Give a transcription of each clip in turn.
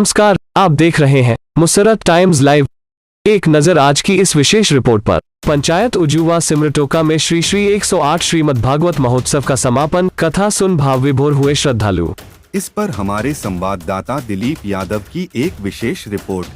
नमस्कार, आप देख रहे हैं मुसरत टाइम्स लाइव। एक नजर आज की इस विशेष रिपोर्ट पर। पंचायत उजुवा सिमरटोका में श्री 108 श्रीमद् भागवत महोत्सव का समापन। कथा सुन भाव विभोर हुए श्रद्धालु। इस पर हमारे संवाददाता दिलीप यादव की एक विशेष रिपोर्ट।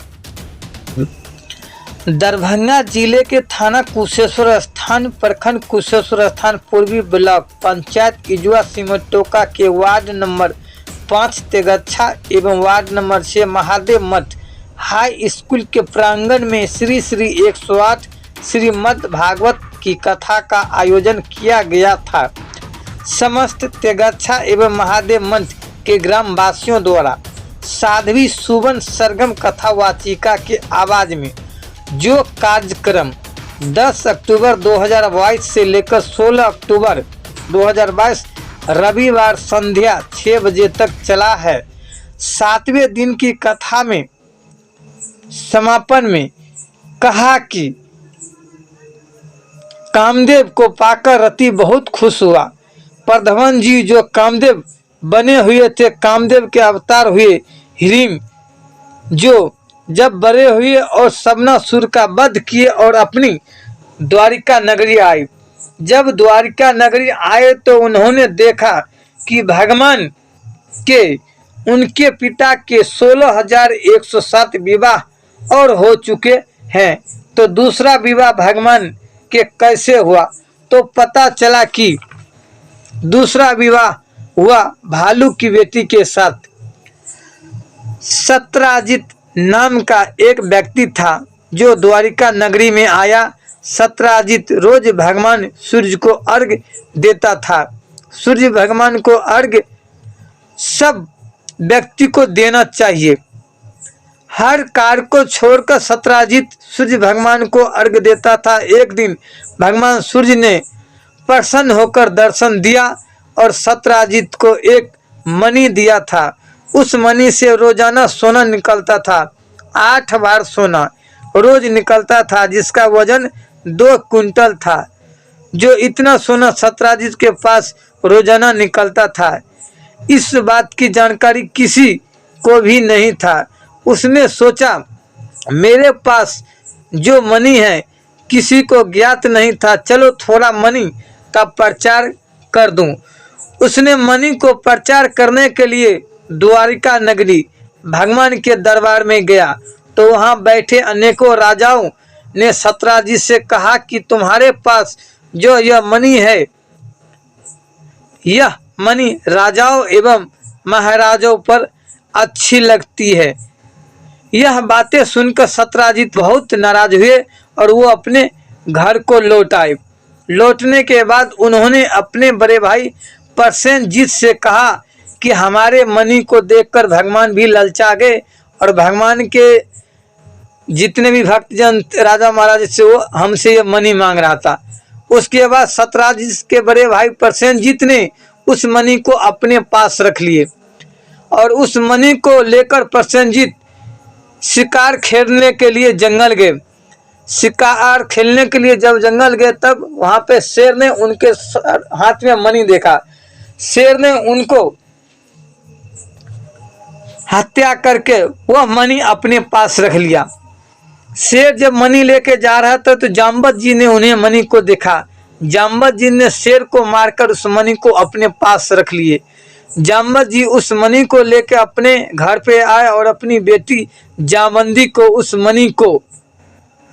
दरभंगा जिले के थाना कुशेश्वर स्थान प्रखंड कुशेश्वर स्थान पूर्वी ब्लॉक पंचायत उजुवा सिमरटोका के वार्ड नंबर 5 तेगच्छा एवं वार्ड नंबर 6 महादेव मठ हाई स्कूल के प्रांगण में श्री 108 श्रीमद् भागवत की कथा का आयोजन किया गया था। समस्त तेगच्छा एवं महादेव मठ के ग्राम वासियों द्वारा साध्वी सुवन सरगम कथा वाचिका के आवाज में जो कार्यक्रम 10 अक्टूबर 2022 से लेकर 16 अक्टूबर 2022 रविवार संध्या 6 बजे तक चला है। 7वें दिन की कथा में समापन में कहा कि कामदेव को पाकर रति बहुत खुश हुआ। प्रधान जी जो कामदेव बने हुए थे, कामदेव के अवतार हुए हिरिम, जो जब बड़े हुए और सबनासुर का वध किए और अपनी द्वारिका नगरी आए। जब द्वारिका नगरी आए तो उन्होंने देखा कि भगवान के उनके पिता के 16,107 विवाह और हो चुके हैं, तो दूसरा विवाह भगवान के कैसे हुआ? तो पता चला कि दूसरा विवाह हुआ भालू की बेटी के साथ। सत्राजित नाम का एक व्यक्ति था जो द्वारिका नगरी में आया। सत्राजित रोज भगवान सूर्य को अर्घ्य देता था। सूर्य भगवान को अर्घ्य सब व्यक्ति को देना चाहिए। हर कार्य को छोड़कर सत्राजित सूर्य भगवान को अर्घ्य देता था। एक दिन भगवान सूर्य ने प्रसन्न होकर दर्शन दिया और सत्राजित को एक मणि दिया था। उस मणि से रोजाना सोना निकलता था। 8 बार सोना रोज निकलता था, जिसका वजन 2 कुंटल था। जो इतना सोना सत्राजित के पास रोजाना निकलता था, इस बात की जानकारी किसी को भी नहीं था। उसने सोचा मेरे पास जो मणि है किसी को ज्ञात नहीं था, चलो थोड़ा मणि का प्रचार कर दूं। उसने मणि को प्रचार करने के लिए द्वारिका नगरी भगवान के दरबार में गया, तो वहां बैठे अनेकों राजाओं ने सत्राजित से कहा कि तुम्हारे पास जो यह मणि है, यह मणि राजाओं एवं महाराजों पर अच्छी लगती है। यह बातें सुनकर सत्राजित बहुत नाराज हुए और वो अपने घर को लौट आए। लौटने के बाद उन्होंने अपने बड़े भाई प्रसेनजीत से कहा कि हमारे मणि को देखकर भगवान भी ललचा गए और भगवान के जितने भी भक्तजन राजा महाराज से वो हमसे ये मणि मांग रहा था। उसके बाद सत्राजित के बड़े भाई प्रसेनजीत ने उस मणि को अपने पास रख लिए और उस मणि को लेकर प्रसेनजीत शिकार खेलने के लिए जंगल गए। शिकार खेलने के लिए जब जंगल गए, तब वहां पे शेर ने उनके हाथ में मणि देखा। शेर ने उनको हत्या करके वह मणि अपने पास रख लिया। शेर जब मणि लेके जा रहा था तो जाम्बत जी ने उन्हें मणि को देखा। जाम्बत जी ने शेर को मारकर उस मणि को अपने पास रख लिए। जाम्बत जी उस मणि को लेकर अपने घर पे आए और अपनी बेटी जामवंती को उस मणि को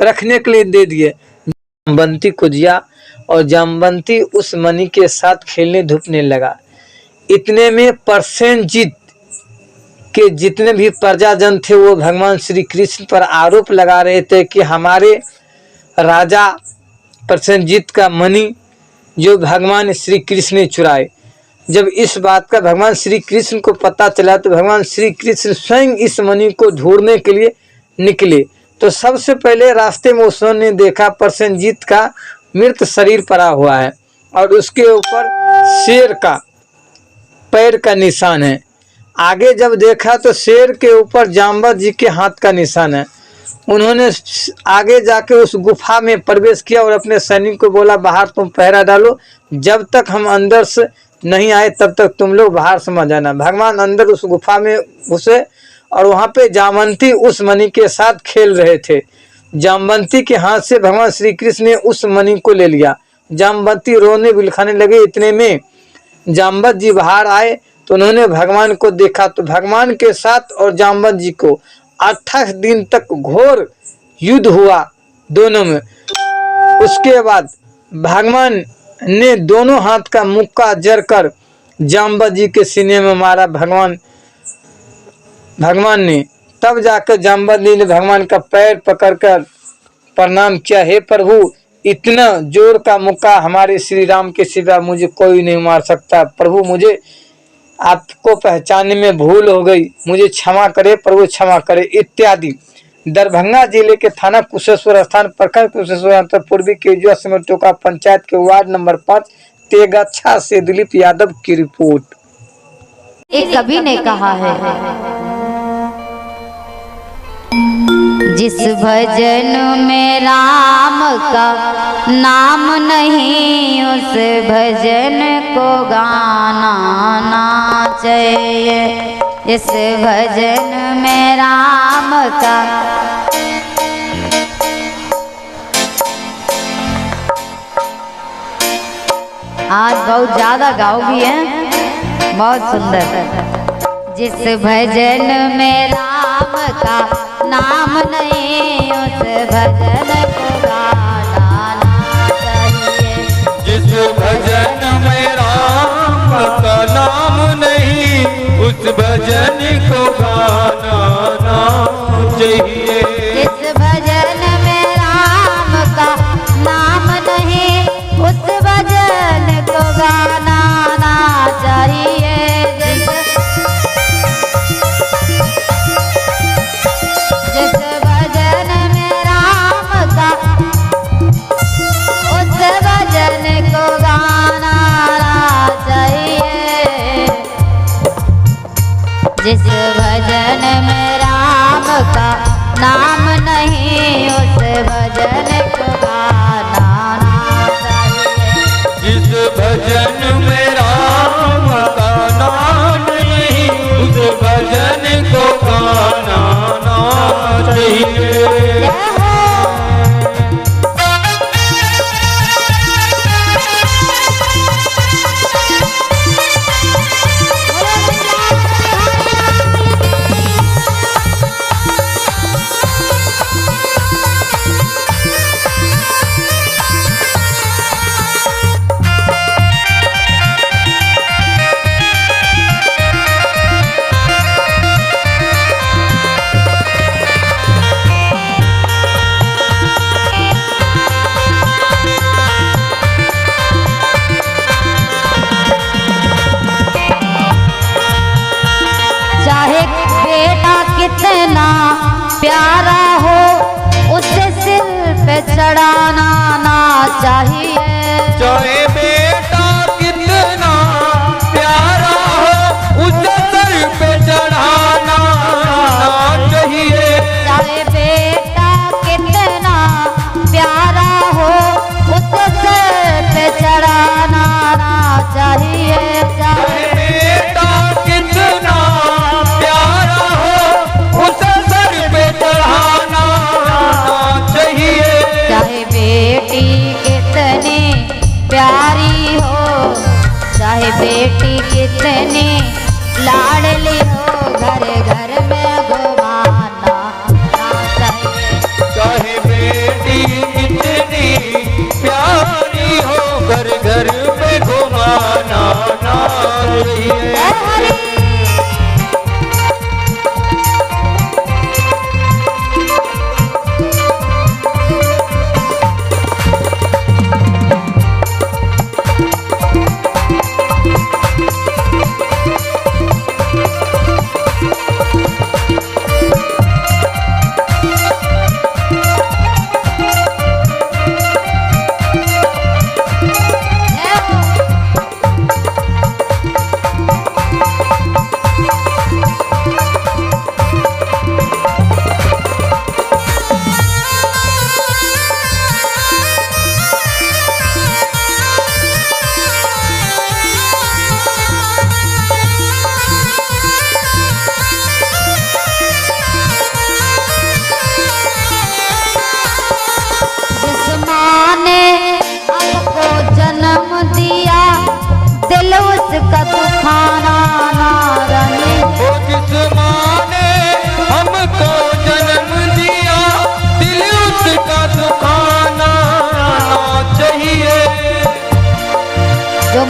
रखने के लिए दे दिए। जामवंती को दिया और जामवंती उस मणि के साथ खेलने धूपने लगा। इतने में प्रसेनजीत के जितने भी प्रजाजन थे वो भगवान श्री कृष्ण पर आरोप लगा रहे थे कि हमारे राजा प्रसेनजीत का मणि जो भगवान श्री कृष्ण ने चुराए। जब इस बात का भगवान श्री कृष्ण को पता चला तो भगवान श्री कृष्ण स्वयं इस मणि को ढूंढने के लिए निकले। तो सबसे पहले रास्ते में उन्होंने देखा प्रसेनजीत का मृत शरीर पड़ा हुआ है और उसके ऊपर शेर का पैर का निशान है। आगे जब देखा तो शेर के ऊपर जाम्बत जी के हाथ का निशान है। उन्होंने आगे जाके उस गुफा में प्रवेश किया और अपने सैनिक को बोला बाहर तुम पहरा डालो, जब तक हम अंदर से नहीं आए तब तक तुम लोग बाहर समझ आना। भगवान अंदर उस गुफा में घुसे और वहां पे जामवंती उस मणि के साथ खेल रहे थे। जामवंती के हाथ से भगवान श्री कृष्ण ने उस मणि को ले लिया। जामवंती रोने बिलखाने लगे। इतने में जाम्बत जी बाहर आए तो उन्होंने भगवान को देखा तो भगवान के साथ और जाम्बत जी को 28 दिन तक घोर युद्ध हुआ दोनों में। उसके बाद भगवान ने दोनों हाथ का मुक्का जड़कर जाम्बत जी के सीने में मारा भगवान ने। तब जाकर जाम्बत जी ने भगवान का पैर पकड़कर प्रणाम किया, हे प्रभु, इतना जोर का मुक्का हमारे श्री राम के सिवा मुझे कोई नहीं मार सकता। प्रभु, मुझे आपको पहचानने में भूल हो गई, मुझे क्षमा करे प्रभु, क्षमा करे इत्यादि। दरभंगा जिले के थाना कुशेश्वर स्थान प्रखंड कुशेश्वर पूर्वी केजुआ सिमरटोका पंचायत के वार्ड नंबर 5 तेगच्छा से दिलीप यादव की रिपोर्ट। एक कवि ने कहा है, जिस भजन में राम का नाम नहीं उस भजन को गाना ना चाहिए। इस भजन में राम का आज बहुत ज्यादा गाओ भी है, बहुत सुंदर। जिस भजन में राम का नाम नहीं उस भजन को गाना ना चाहिए। जिस भजन में राम का नाम नहीं उस भजन को गाना ना चाहिए। जिस भजन में राम का नाम नहीं उस भजन को गाना ना चाहिए। जिस भजन में राम का उस भजन को गाना ना चाहिए। जिस भजन में राम का नाम नहीं उस भजन को गाना ना चाहिए। जिस भजन में राम का नाम नहीं उस भजन को गाना ना चाहिए। कितना प्यारा हो उसे सिर पे चढ़ाना ना चाहिए। चाहे बेटा कितना प्यारा हो उसे सर पे चढ़ाना ना चाहिए। चाहे बेटा कितना प्यारा हो उसे सर पे चढ़ाना ना चाहिए। चाहे बेटा कितना प्यारा हो उसे सर पे चढ़ाना ना चाहिए। चाहे बेटी कितनी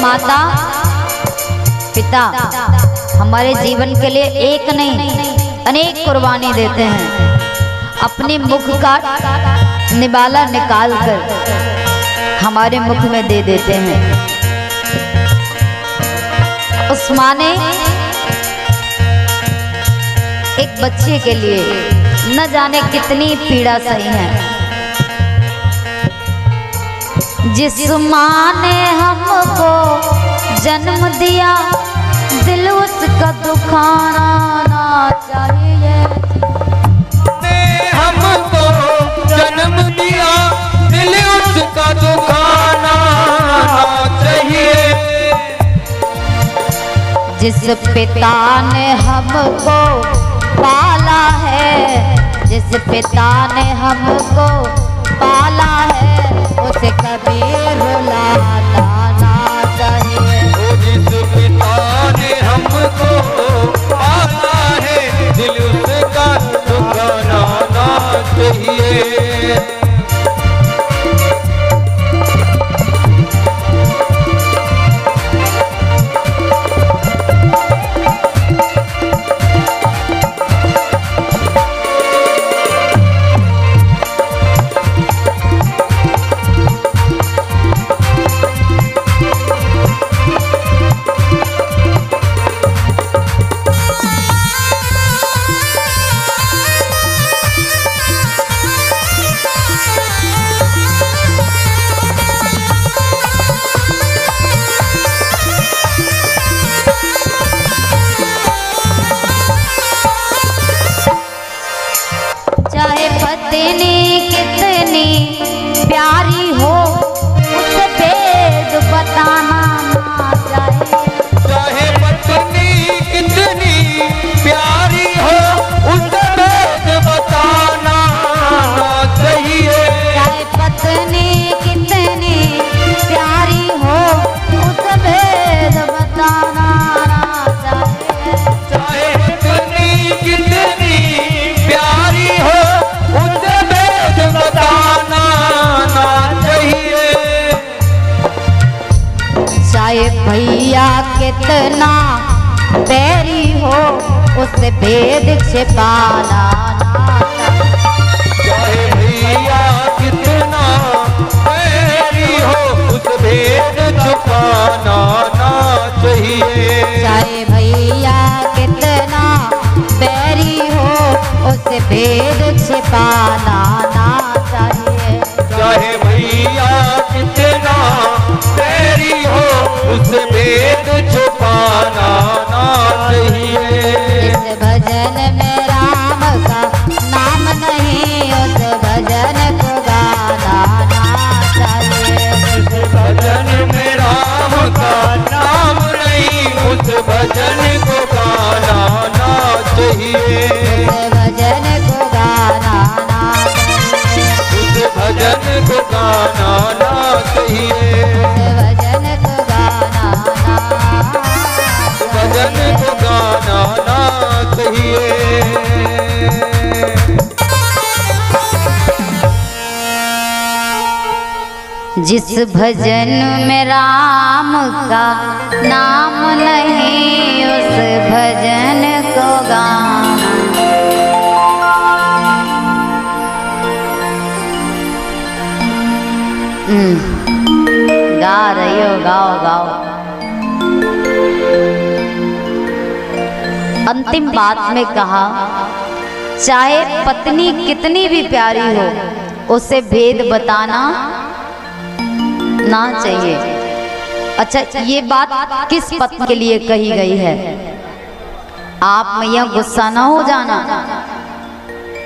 माता पिता हमारे जीवन के लिए एक नहीं अनेक कुर्बानी देते हैं, अपने मुख का निवाला निकाल कर हमारे मुख में दे देते हैं। उस माँ ने एक बच्चे के लिए न जाने कितनी पीड़ा सही है। जिस माँ ने हमको जन्म दिया दिल उसका दुखाना ना चाहिए। हमको जन्म दिया दिल उसका दुखाना ना चाहिए। जिस पिता ने हमको पाला है, जिस पिता ने हमको पाला है, उसे कभी रुलाना ना चाहिए। जिस पिता ने हमको पाला है दिल उसका दुखाना ना चाहिए। चाहे पत्नी कितनी प्यारी हो उसे भेद बताना ना चाहिए। चाहे पत्नी कितनी प्यारी हो उसे भेद बताना ना चाहिए। चाहे पत्नी कितनी प्यारी हो उसे भेद बताना ना चाहिए। चाहे पत्नी कितनी प्यारी हो उसे भेद बताना ना चाहिए। चाहे भैया कितना बैरी हो उसे भेद छिपाना ना चाहिए। चाहे भैया कितना बैरी हो उस भेद छुपाना ना चाहिए। चाहे भैया कितना बैरी हो उसे भेद छिपाना ना चाहिए। चाहे भैया कितना बैरी हो उस भेद छुपाना ना चाहिए। इस भजन में राम का नाम नहीं उस भजन को गाना ना चाहिए। भजन में राम का नाम नहीं उस भजन को गाना ना चाहिए। उस भजन को गाना ना चाहिए। उस भजन को गाना ना चाहिए। उस भजन को गाना ना भजन को गाना ना चाहिए। जिस भजन में राम का नाम नहीं उस भजन को गाना। गा रही हो, गाओ गाओ। अंतिम बात में कहा चाहे पत्नी कितनी भी प्यारी हो उसे भेद बताना ना चाहिए। अच्छा, ये बात किस पत्नी के लिए कही गई है? आप मैया गुस्सा ना हो जाना।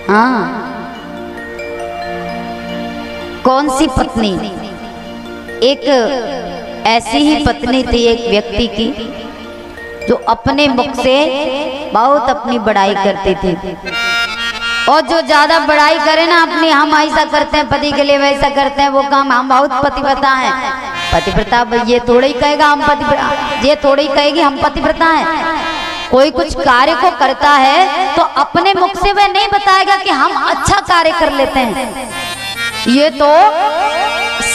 हाँ, कौन सी पत्नी? एक ऐसी ही पत्नी थी एक व्यक्ति की जो अपने मुख से बहुत अपनी बड़ाई करती थी, और जो ज्यादा बड़ाई करे ना अपनी, हम ऐसा करते हैं पति के लिए, वैसा करते हैं, वो काम, हम बहुत पतिव्रता हैं। पतिव्रता ये थोड़ा ही कहेगा हम पतिव्रता, ये थोड़ा ही कहेगी हम पतिव्रता हैं। कोई कुछ कार्य को करता है तो अपने मुख से वह नहीं बताएगा कि हम अच्छा कार्य कर लेते हैं। ये तो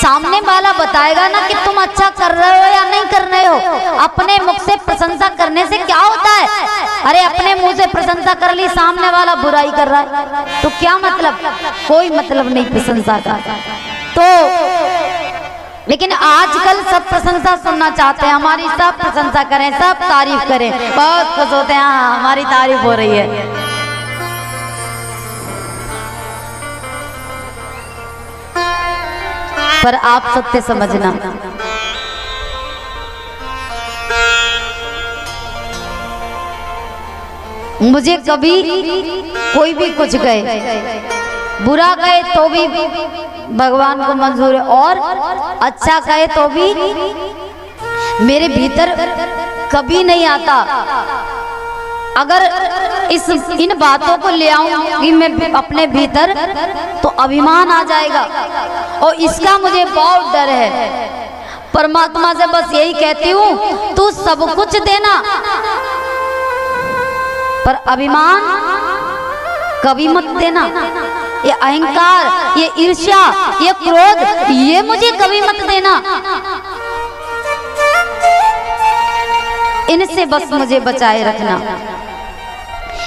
सामने वाला बताएगा ना कि तुम अच्छा कर रहे हो या नहीं कर रहे हो। अपने मुख से प्रशंसा करने से क्या होता है? अरे अपने मुंह से प्रशंसा कर ली, सामने वाला बुराई कर रहा है तो क्या मतलब? कोई मतलब नहीं प्रशंसा का। तो लेकिन आजकल सब प्रशंसा सुनना चाहते हैं, हमारी सब प्रशंसा करें, सब तारीफ करें, बहुत खुश होते हैं, हाँ हमारी तारीफ हो रही है। पर आप सत्य समझना, मुझे कभी कोई भी कुछ कहे, बुरा कहे तो भी भगवान को मंजूर है, और अच्छा कहे तो भी मेरे भीतर कभी नहीं आता। अगर इन बातों को ले आऊंगी मैं अपने भीतर तो अभिमान आ जाएगा, और इसका मुझे बहुत डर है। परमात्मा से बस यही कहती हूँ, तू सब कुछ देना पर अभिमान कभी मत देना। ये अहंकार, ये ईर्ष्या, ये क्रोध, ये मुझे कभी मत देना। इनसे बस मुझे बचाए रखना,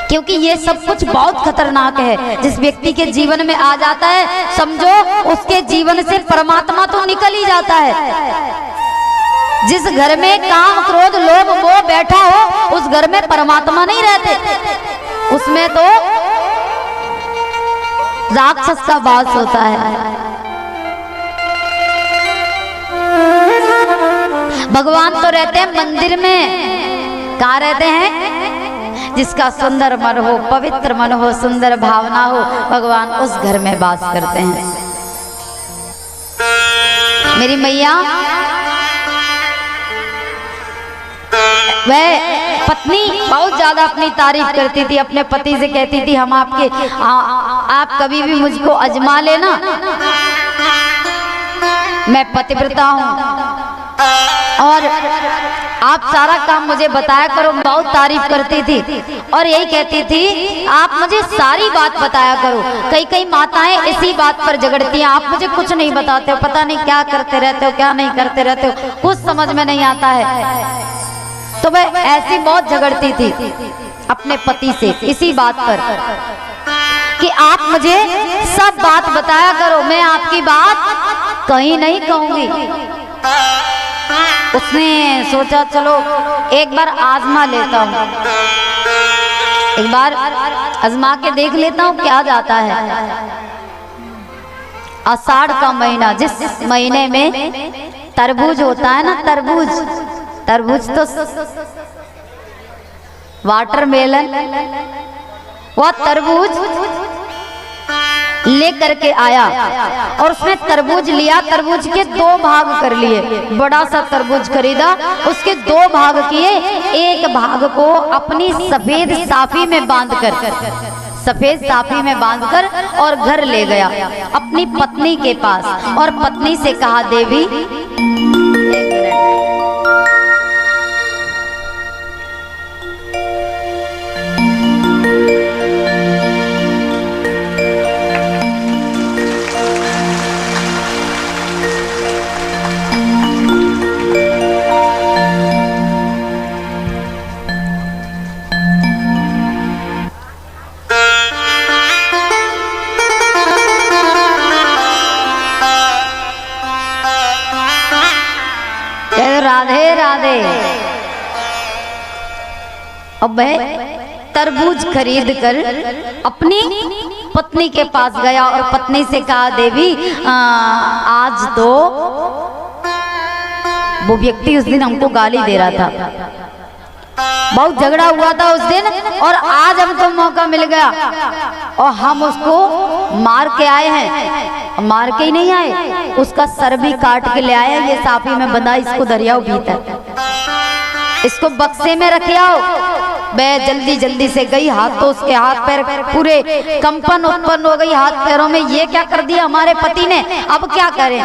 क्योंकि ये सब कुछ बहुत खतरनाक है। जिस व्यक्ति के जीवन में आ जाता है, समझो उसके जीवन से परमात्मा तो निकल ही जाता है। जिस घर में काम, क्रोध, लोभ, मोह बैठा हो, उस घर में परमात्मा नहीं रहते, उसमें तो राक्षस का वास होता है। भगवान तो रहते हैं मंदिर में। कहाँ रहते हैं? जिसका सुंदर मन हो, पवित्र मन हो, सुंदर भावना हो, भगवान उस घर में वास करते हैं। मेरी मैया वह पत्नी बहुत ज्यादा अपनी तारीफ करती थी, अपने पति से कहती थी, हम आपके आप कभी भी मुझको अजमा लेना, मैं पतिव्रता हूँ और आप सारा काम मुझे बताया करो। बहुत तारीफ करती थी और यही कहती थी, आप मुझे सारी बात बताया करो। कई कई माताएं इसी बात पर झगड़ती हैं, आप मुझे कुछ नहीं बताते हो, पता नहीं क्या करते रहते हो, क्या नहीं करते रहते हो, कुछ समझ में नहीं आता है। तो मैं ऐसी बहुत झगड़ती थी अपने पति से इसी बात पर कि आप मुझे सब बात बताया करो, मैं आपकी बात कहीं नहीं कहूंगी। उसने सोचा चलो एक बार आजमा लेता हूँ, एक बार आजमा के देख लेता हूँ क्या जाता है। आषाढ़ का महीना, जिस महीने में तरबूज होता है ना, तरबूज तो वाटरमेलन, वह तरबूज लेकर के आया और उसने तरबूज लिया, तरबूज के 2 भाग कर लिए। बड़ा सा तरबूज खरीदा, उसके 2 भाग किए, एक भाग को अपनी सफेद साफी में बांधकर, सफेद साफी में बांधकर और घर ले गया अपनी पत्नी के पास और पत्नी से कहा, देवी राधे राधे। अब वह तरबूज खरीद कर अपनी पत्नी के पास गया और पत्नी से कहा, देवी आज तो वो व्यक्ति उस दिन हमको गाली दे रहा था, बहुत झगड़ा हुआ था उस दिन, और आज हमको मौका मिल गया और हम उसको मार के आए हैं। मार के ही नहीं आए, उसका सर भी काट के ले आए, ये साफी में बंधा, इसको दरियाओ भीतर, इसको बक्से में रखे आओ। मैं जल्दी जल्दी से गई, हाथ तो उसके हाथ पैर पूरे कंपन उत्पन्न हो गई हाथ पैरों में। ये क्या कर दिया हमारे पति ने, अब क्या करें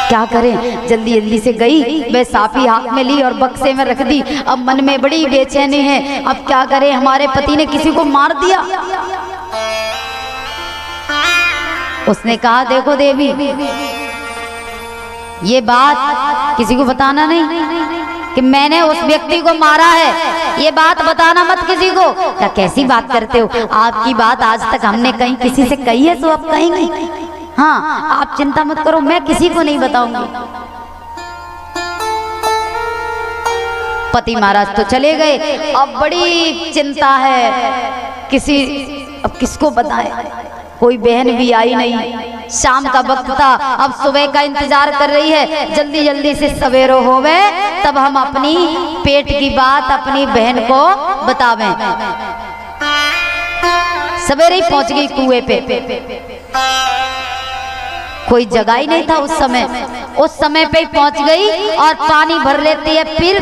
क्या करें। जल्दी जल्दी से गई, मैं साफी हाथ में ली और बक्से में रख दी। अब मन में बड़ी बेचैनी है, अब क्या करें, हमारे पति ने किसी को मार दिया। उसने कहा देखो देवी, ये बात किसी को बताना नहीं कि मैंने उस व्यक्ति को मारा है, ये बात बताना मत किसी को। क्या कैसी बात करते हो, आपकी बात आज तक हमने कहीं किसी से कही है तो अब कहेंगे। हाँ आप चिंता मत करो, मैं किसी को नहीं बताऊंगी। पति महाराज तो चले गए, अब बड़ी चिंता है, अब किसको बताएं, कोई बहन भी आई नहीं। शाम का वक्त था, अब सुबह का इंतजार कर रही है, जल्दी जल्दी से सवेरो होवे तब हम अपनी पेट की बात अपनी बहन को बतावें। सवेरे ही पहुंच गई कुएं पे, कोई जगह ही नहीं था उस समय पे ही पहुंच गई और पानी भर लेती है, फिर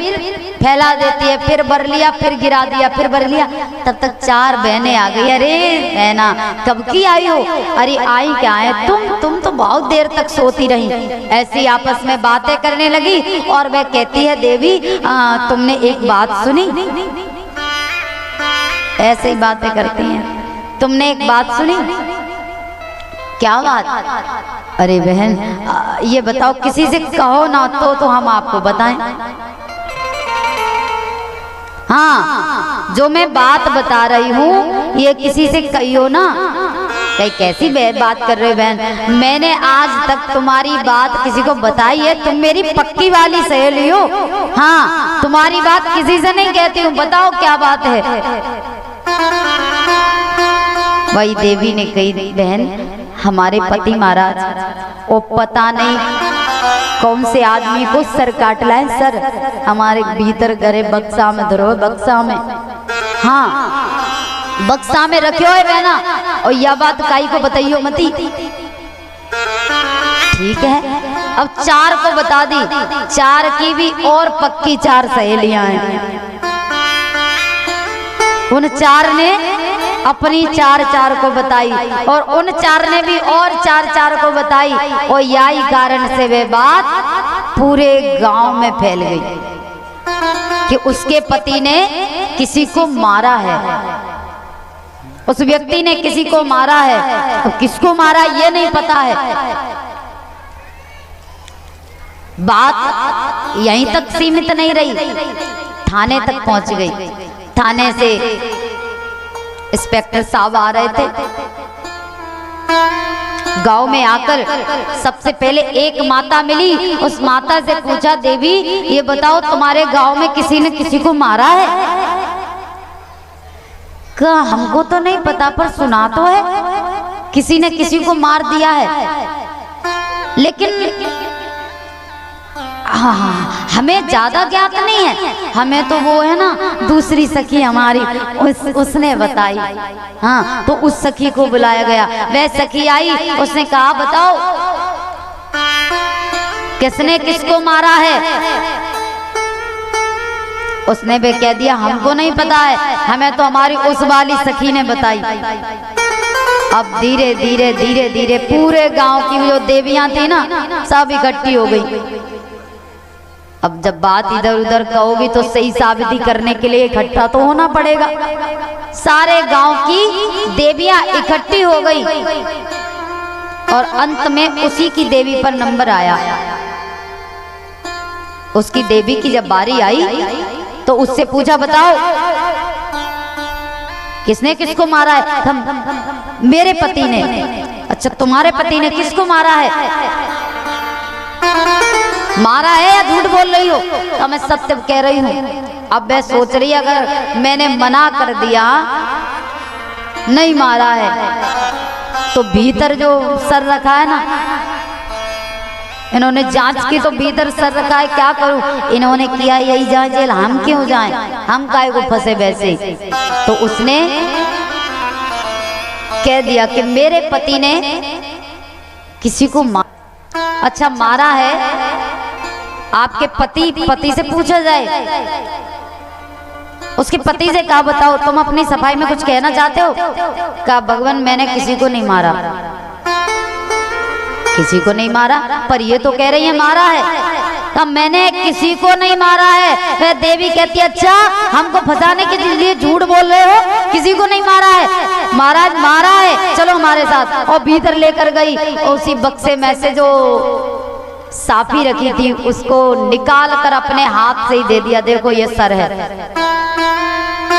फैला देती है, फिर भर लिया, फिर गिरा दिया, फिर भर लिया। तब तक 4 बहनें आ गई। अरे बहना कब की आई हो? अरे आई क्या है, तुम तो बहुत देर तक सोती रही। ऐसी आपस में बातें करने लगी और वह कहती है देवी तुमने एक बात सुनी? ऐसे ही बातें करती हैं, तुमने एक बात सुनी? क्या बात? अरे बहन ये बताओ, किसी से कहो ना तो हम आपको बताएं। हाँ जो मैं बात बता रही हूँ ये किसी से कहियो ना। कहीं कैसी बात कर रहे हो बहन, मैंने आज तक तुम्हारी बात किसी को बताई है? तुम मेरी पक्की वाली सहेली हो। हाँ तुम्हारी बात किसी से नहीं कहती हूँ, बताओ क्या बात है? वही देवी ने कही बहन हमारे पति महाराज वो पता नहीं कौन से आदमी को सर काट लाए, सर हमारे भीतर घरे बक्सा में धरो, बक्सा में। हाँ बक्सा में रखियो है बहना, और यह बात काई को बताइयो मती। ठीक है अब 4 को बता दी, 4 की भी और पक्की 4 सहेलियां हैं। उन 4 ने अपनी 4 को बताई और उन 4 ने भी और 4 को बताई, और यही कारण से वे बात पूरे गांव में फैल गई कि उसके पति ने किसी को मारा है, उस व्यक्ति ने किसी को मारा है। तो किसको मारा ये नहीं पता है। बात यहीं तक सीमित नहीं रही, थाने तक पहुंच गई। थाने से इंस्पेक्टर साहब आ रहे थे। गांव में आकर सबसे पहले एक माता मिली, उस माता से पूछा देवी ये बताओ तुम्हारे गांव में किसी ने किसी को मारा है? कहा हमको तो नहीं पता पर सुना तो है किसी ने किसी को मार दिया है, लेकिन हाँ हमें ज्यादा ज्ञात नहीं है, हमें तो वो है ना दूसरी सखी हमारी उसने बताई। हाँ तो उस सखी को बुलाया गया, वह सखी आई, उसने कहा बताओ किसने किसको मारा है? उसने भी कह दिया हमको नहीं पता है, हमें तो हमारी उस वाली सखी ने बताई। अब धीरे धीरे धीरे धीरे पूरे गांव की जो देवियां थी ना सब इकट्ठी हो गई। अब जब बात इधर उधर कहोगी तो सही साबिती करने के लिए इकट्ठा तो होना पड़ेगा। सारे गांव की देवियां इकट्ठी हो गई और अंत में उसी की देवी पर नंबर आया। उसकी देवी की जब बारी आई तो उससे पूछा बताओ किसने किसको मारा है? मेरे पति ने। अच्छा तुम्हारे पति ने किसको मारा है? मारा है या झूठ बोल रही हो? तो मैं सत्य कह रही हूँ। अब मैं सोच रही अगर मैंने मना कर दिया नहीं मारा है तो भीतर जो सर रखा है ना, इन्होंने जांच की तो भीतर सर रखा है, क्या करूं? इन्होंने किया यही जाए जेल, हम क्यों जाएं? हम काहे को फंसे वैसे? तो उसने कह दिया कि मेरे पति ने किसी को मारा। अच्छा मारा है, आपके पति से पूछा जाए। उसके पति से कहा बताओ तुम अपनी सफाई में कुछ कहना चाहते हो? कहा भगवान मैंने किसी को नहीं मारा, किसी को नहीं मारा, पर ये तो कह रही है मारा है। कहा मैंने किसी को नहीं मारा है। वह देवी कहती अच्छा हमको फंसाने के लिए झूठ बोल रहे हो, किसी को नहीं मारा है। महाराज मारा है, चलो हमारे साथ। और भीतर लेकर गई, उसी बक्से में से जो साफी रखी थी उसको निकाल कर अपने हाथ से ही दे दिया। देखो ये सर है,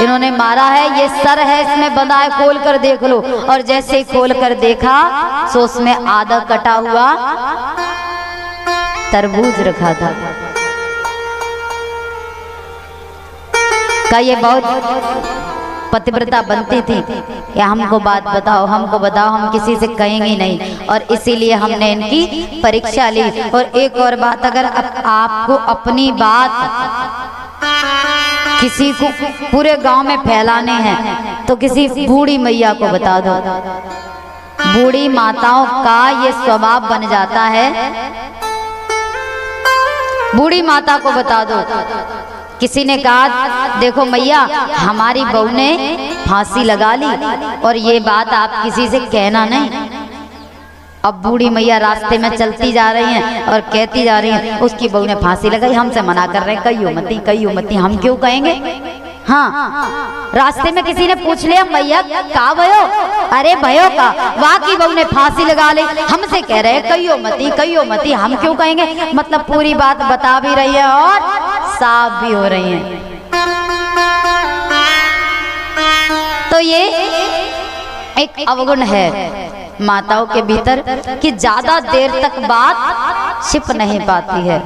इन्होंने मारा है, ये सर है, इसमें बंधा है, खोल कर देख लो। और जैसे ही खोल कर देखा तो उसमें आधा कटा हुआ तरबूज रखा था। का ये बहुत पतिव्रता बनती थी कि हमको बात बताओ, हमको बताओ, हम किसी से कहेंगे नहीं। और इसीलिए हमने इनकी परीक्षा ली। और एक और बात, अगर आपको अपनी बात किसी को पूरे गांव में फैलाने हैं तो किसी बूढ़ी मैया को बता दो। बूढ़ी माताओं का ये स्वभाव बन जाता है, बूढ़ी माता को बता दो। किसी ने कहा देखो मैया हमारी बहू ने फांसी लगा ली और ये बात आप किसी से कहना नहीं। अब बूढ़ी मैया रास्ते में चलती जा रही हैं और कहती जा रही हैं उसकी बहू ने फांसी लगाई, हमसे मना कर रहे हैं कहियो मती, हम क्यों कहेंगे। हाँ, रास्ते में किसी ने पूछ लिया मैया का भयो, अरे भयो का वाह की बहू ने फांसी लगा ली, हमसे कह रहे हैं कहियो मती, हम क्यों कहेंगे। मतलब पूरी बात बता भी रही है और साफ भी हो रही है। तो ये एक अवगुण है माताओं के भीतर कि ज्यादा देर तक बात छिप नहीं पाती है।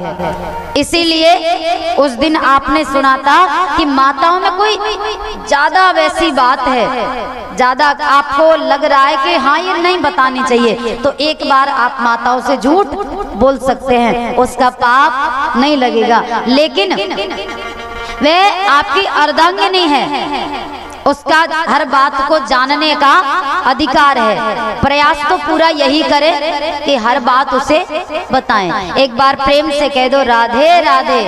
इसीलिए उस दिन आपने सुना था कि माताओं में कोई ज्यादा वैसी बात है, ज्यादा आपको लग रहा है कि हाँ ये नहीं बतानी चाहिए, तो एक बार आप माताओं से झूठ बोल सकते हैं, उसका पाप नहीं लगेगा। लेकिन वह आपकी अर्धांगिनी है, उसका हर बात को जानने का अधिकार है। प्रयास तो पूरा यही करे कि हर बात उसे बताएं। एक बार प्रेम से कह दो राधे राधे।